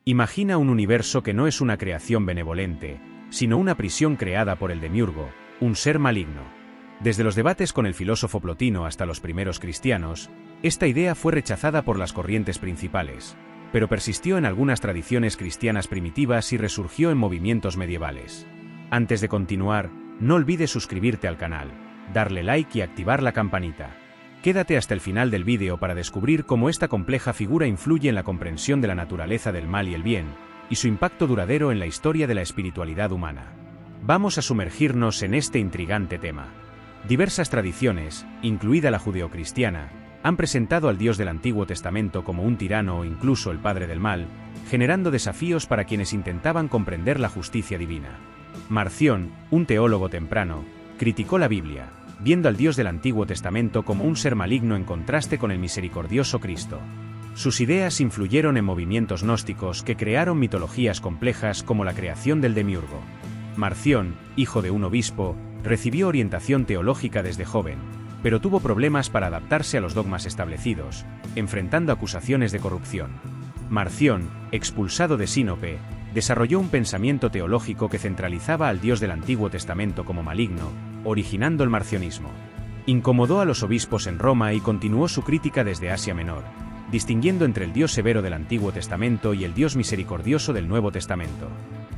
Imagina un universo que no es una creación benevolente, sino una prisión creada por el demiurgo, un ser maligno. Desde los debates con el filósofo Plotino hasta los primeros cristianos, esta idea fue rechazada por las corrientes principales, pero persistió en algunas tradiciones cristianas primitivas y resurgió en movimientos medievales. Antes de continuar, no olvides suscribirte al canal, darle like y activar la campanita. Quédate hasta el final del vídeo para descubrir cómo esta compleja figura influye en la comprensión de la naturaleza del mal y el bien, y su impacto duradero en la historia de la espiritualidad humana. Vamos a sumergirnos en este intrigante tema. Diversas tradiciones, incluida la judeocristiana, han presentado al Dios del Antiguo Testamento como un tirano o incluso el padre del mal, generando desafíos para quienes intentaban comprender la justicia divina. Marción, un teólogo temprano, criticó la Biblia, viendo al Dios del Antiguo Testamento como un ser maligno en contraste con el misericordioso Cristo. Sus ideas influyeron en movimientos gnósticos que crearon mitologías complejas como la creación del demiurgo. Marción, hijo de un obispo, recibió orientación teológica desde joven, pero tuvo problemas para adaptarse a los dogmas establecidos, enfrentando acusaciones de corrupción. Marción, expulsado de Sinope, desarrolló un pensamiento teológico que centralizaba al Dios del Antiguo Testamento como maligno, originando el marcionismo. Incomodó a los obispos en Roma y continuó su crítica desde Asia Menor, distinguiendo entre el Dios severo del Antiguo Testamento y el Dios misericordioso del Nuevo Testamento.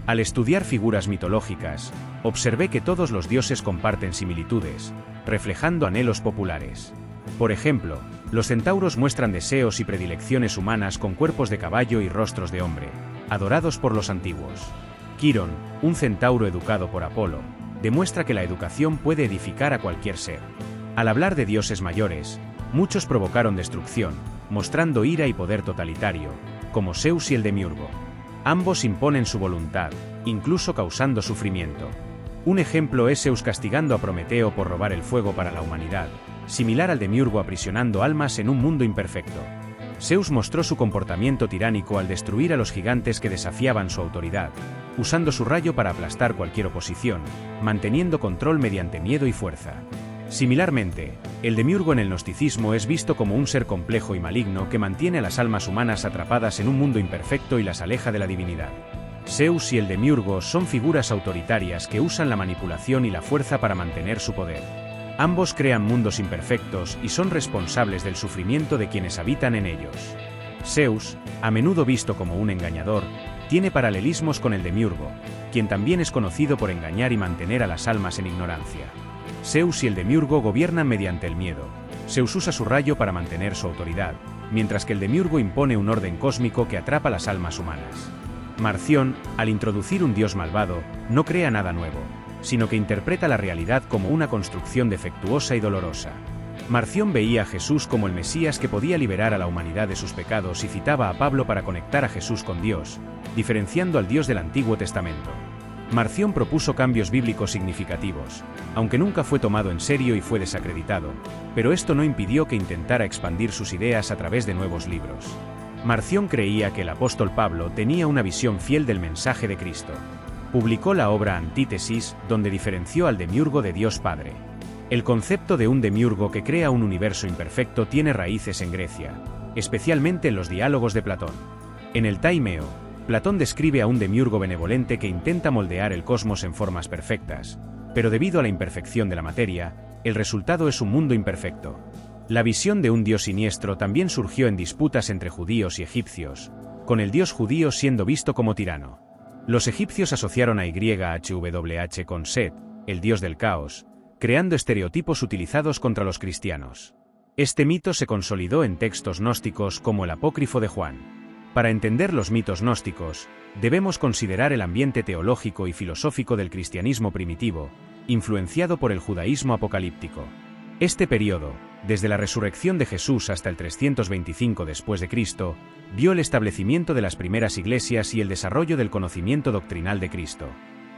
Al estudiar figuras mitológicas, observé que todos los dioses comparten similitudes, reflejando anhelos populares. Por ejemplo, los centauros muestran deseos y predilecciones humanas con cuerpos de caballo y rostros de hombre, adorados por los antiguos. Quirón, un centauro educado por Apolo, demuestra que la educación puede edificar a cualquier ser. Al hablar de dioses mayores, muchos provocaron destrucción, mostrando ira y poder totalitario, como Zeus y el demiurgo. Ambos imponen su voluntad, incluso causando sufrimiento. Un ejemplo es Zeus castigando a Prometeo por robar el fuego para la humanidad, similar al demiurgo aprisionando almas en un mundo imperfecto. Zeus mostró su comportamiento tiránico al destruir a los gigantes que desafiaban su autoridad, usando su rayo para aplastar cualquier oposición, manteniendo control mediante miedo y fuerza. Similarmente, el demiurgo en el gnosticismo es visto como un ser complejo y maligno que mantiene a las almas humanas atrapadas en un mundo imperfecto y las aleja de la divinidad. Zeus y el demiurgo son figuras autoritarias que usan la manipulación y la fuerza para mantener su poder. Ambos crean mundos imperfectos y son responsables del sufrimiento de quienes habitan en ellos. Zeus, a menudo visto como un engañador, tiene paralelismos con el demiurgo, quien también es conocido por engañar y mantener a las almas en ignorancia. Zeus y el demiurgo gobiernan mediante el miedo. Zeus usa su rayo para mantener su autoridad, mientras que el demiurgo impone un orden cósmico que atrapa las almas humanas. Marción, al introducir un dios malvado, no crea nada nuevo, sino que interpreta la realidad como una construcción defectuosa y dolorosa. Marción veía a Jesús como el Mesías que podía liberar a la humanidad de sus pecados y citaba a Pablo para conectar a Jesús con Dios, diferenciando al Dios del Antiguo Testamento. Marción propuso cambios bíblicos significativos, aunque nunca fue tomado en serio y fue desacreditado, pero esto no impidió que intentara expandir sus ideas a través de nuevos libros. Marción creía que el apóstol Pablo tenía una visión fiel del mensaje de Cristo. Publicó la obra Antítesis, donde diferenció al demiurgo de Dios Padre. El concepto de un demiurgo que crea un universo imperfecto tiene raíces en Grecia, especialmente en los diálogos de Platón. En el Taimeo, Platón describe a un demiurgo benevolente que intenta moldear el cosmos en formas perfectas, pero debido a la imperfección de la materia, el resultado es un mundo imperfecto. La visión de un dios siniestro también surgió en disputas entre judíos y egipcios, con el dios judío siendo visto como tirano. Los egipcios asociaron a YHWH con Set, el dios del caos, creando estereotipos utilizados contra los cristianos. Este mito se consolidó en textos gnósticos como el Apócrifo de Juan. Para entender los mitos gnósticos, debemos considerar el ambiente teológico y filosófico del cristianismo primitivo, influenciado por el judaísmo apocalíptico. Este periodo, desde la resurrección de Jesús hasta el 325 después de Cristo, vio el establecimiento de las primeras iglesias y el desarrollo del conocimiento doctrinal de Cristo.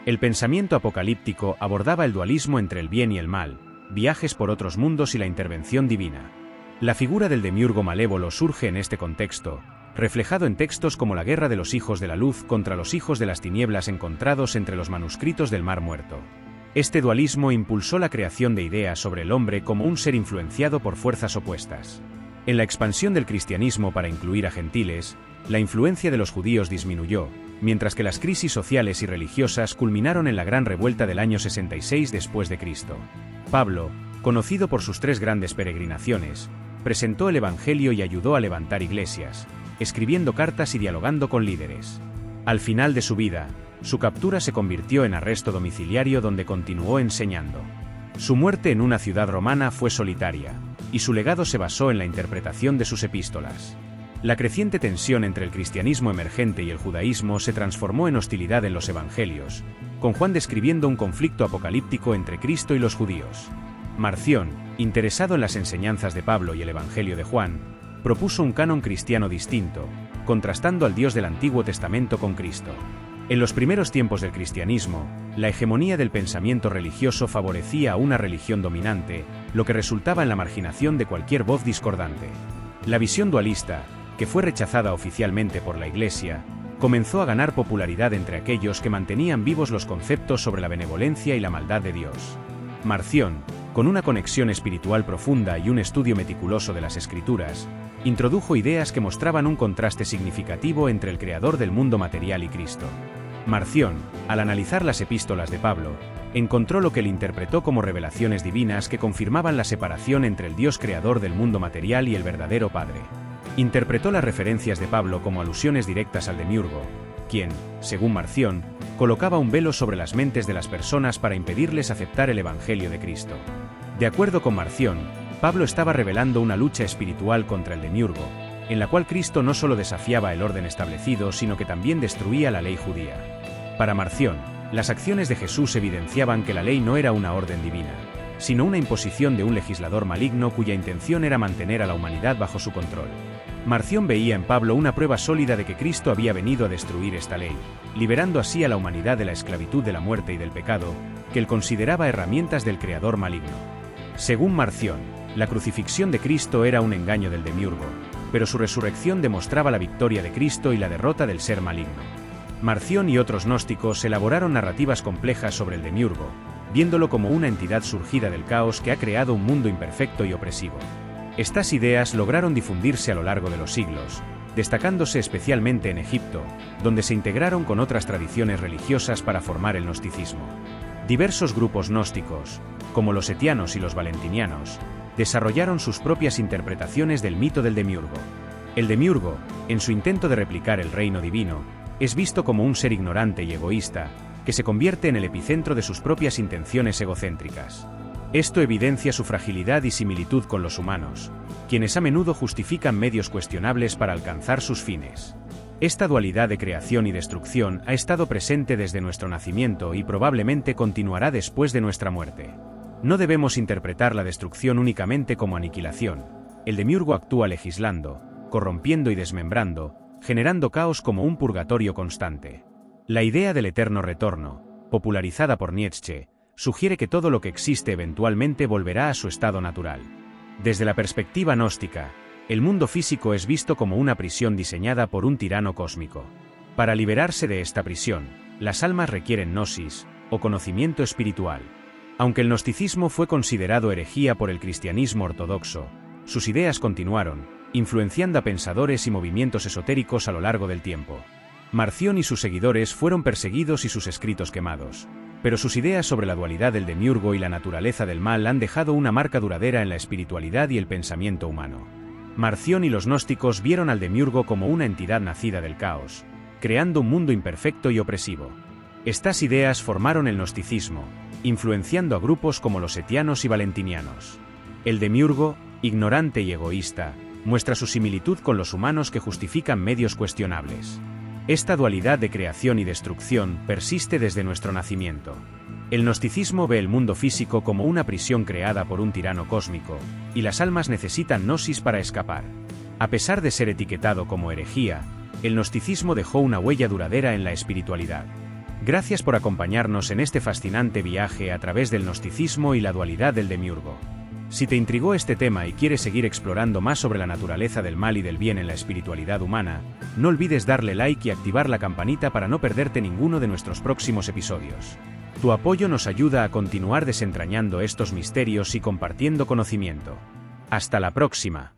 El pensamiento apocalíptico abordaba el dualismo entre el bien y el mal, viajes por otros mundos y la intervención divina. La figura del demiurgo malévolo surge en este contexto, reflejado en textos como la guerra de los hijos de la luz contra los hijos de las tinieblas encontrados entre los manuscritos del Mar Muerto. Este dualismo impulsó la creación de ideas sobre el hombre como un ser influenciado por fuerzas opuestas. En la expansión del cristianismo para incluir a gentiles, La influencia de los judíos disminuyó, mientras que las crisis sociales y religiosas culminaron en la gran revuelta del año 66 después de Cristo. Pablo, conocido por sus 3 grandes peregrinaciones, presentó el Evangelio y ayudó a levantar iglesias, escribiendo cartas y dialogando con líderes. Al final de su vida, su captura se convirtió en arresto domiciliario donde continuó enseñando. Su muerte en una ciudad romana fue solitaria, y su legado se basó en la interpretación de sus epístolas. La creciente tensión entre el cristianismo emergente y el judaísmo se transformó en hostilidad en los evangelios, con Juan describiendo un conflicto apocalíptico entre Cristo y los judíos. Marción, interesado en las enseñanzas de Pablo y el evangelio de Juan, propuso un canon cristiano distinto, contrastando al Dios del Antiguo Testamento con Cristo. En los primeros tiempos del cristianismo, la hegemonía del pensamiento religioso favorecía a una religión dominante, lo que resultaba en la marginación de cualquier voz discordante. La visión dualista, que fue rechazada oficialmente por la Iglesia, comenzó a ganar popularidad entre aquellos que mantenían vivos los conceptos sobre la benevolencia y la maldad de Dios. Marción, con una conexión espiritual profunda y un estudio meticuloso de las Escrituras, introdujo ideas que mostraban un contraste significativo entre el creador del mundo material y Cristo. Marción, al analizar las epístolas de Pablo, encontró lo que él interpretó como revelaciones divinas que confirmaban la separación entre el Dios creador del mundo material y el verdadero Padre. Interpretó las referencias de Pablo como alusiones directas al demiurgo, quien, según Marción, colocaba un velo sobre las mentes de las personas para impedirles aceptar el Evangelio de Cristo. De acuerdo con Marción, Pablo estaba revelando una lucha espiritual contra el demiurgo, en la cual Cristo no solo desafiaba el orden establecido, sino que también destruía la ley judía. Para Marción, las acciones de Jesús evidenciaban que la ley no era una orden divina, sino una imposición de un legislador maligno cuya intención era mantener a la humanidad bajo su control. Marción veía en Pablo una prueba sólida de que Cristo había venido a destruir esta ley, liberando así a la humanidad de la esclavitud de la muerte y del pecado, que él consideraba herramientas del creador maligno. Según Marción, la crucifixión de Cristo era un engaño del demiurgo, pero su resurrección demostraba la victoria de Cristo y la derrota del ser maligno. Marción y otros gnósticos elaboraron narrativas complejas sobre el demiurgo, viéndolo como una entidad surgida del caos que ha creado un mundo imperfecto y opresivo. Estas ideas lograron difundirse a lo largo de los siglos, destacándose especialmente en Egipto, donde se integraron con otras tradiciones religiosas para formar el gnosticismo. Diversos grupos gnósticos, como los etianos y los valentinianos, desarrollaron sus propias interpretaciones del mito del demiurgo. El demiurgo, en su intento de replicar el reino divino, es visto como un ser ignorante y egoísta, que se convierte en el epicentro de sus propias intenciones egocéntricas. Esto evidencia su fragilidad y similitud con los humanos, quienes a menudo justifican medios cuestionables para alcanzar sus fines. Esta dualidad de creación y destrucción ha estado presente desde nuestro nacimiento y probablemente continuará después de nuestra muerte. No debemos interpretar la destrucción únicamente como aniquilación. El demiurgo actúa legislando, corrompiendo y desmembrando, generando caos como un purgatorio constante. La idea del eterno retorno, popularizada por Nietzsche, sugiere que todo lo que existe eventualmente volverá a su estado natural. Desde la perspectiva gnóstica, el mundo físico es visto como una prisión diseñada por un tirano cósmico. Para liberarse de esta prisión, las almas requieren gnosis, o conocimiento espiritual. Aunque el gnosticismo fue considerado herejía por el cristianismo ortodoxo, sus ideas continuaron, influenciando a pensadores y movimientos esotéricos a lo largo del tiempo. Marción y sus seguidores fueron perseguidos y sus escritos quemados, pero sus ideas sobre la dualidad del demiurgo y la naturaleza del mal han dejado una marca duradera en la espiritualidad y el pensamiento humano. Marción y los gnósticos vieron al demiurgo como una entidad nacida del caos, creando un mundo imperfecto y opresivo. Estas ideas formaron el gnosticismo, influenciando a grupos como los etianos y valentinianos. El demiurgo, ignorante y egoísta, muestra su similitud con los humanos que justifican medios cuestionables. Esta dualidad de creación y destrucción persiste desde nuestro nacimiento. El gnosticismo ve el mundo físico como una prisión creada por un tirano cósmico, y las almas necesitan gnosis para escapar. A pesar de ser etiquetado como herejía, el gnosticismo dejó una huella duradera en la espiritualidad. Gracias por acompañarnos en este fascinante viaje a través del gnosticismo y la dualidad del demiurgo. Si te intrigó este tema y quieres seguir explorando más sobre la naturaleza del mal y del bien en la espiritualidad humana, no olvides darle like y activar la campanita para no perderte ninguno de nuestros próximos episodios. Tu apoyo nos ayuda a continuar desentrañando estos misterios y compartiendo conocimiento. Hasta la próxima.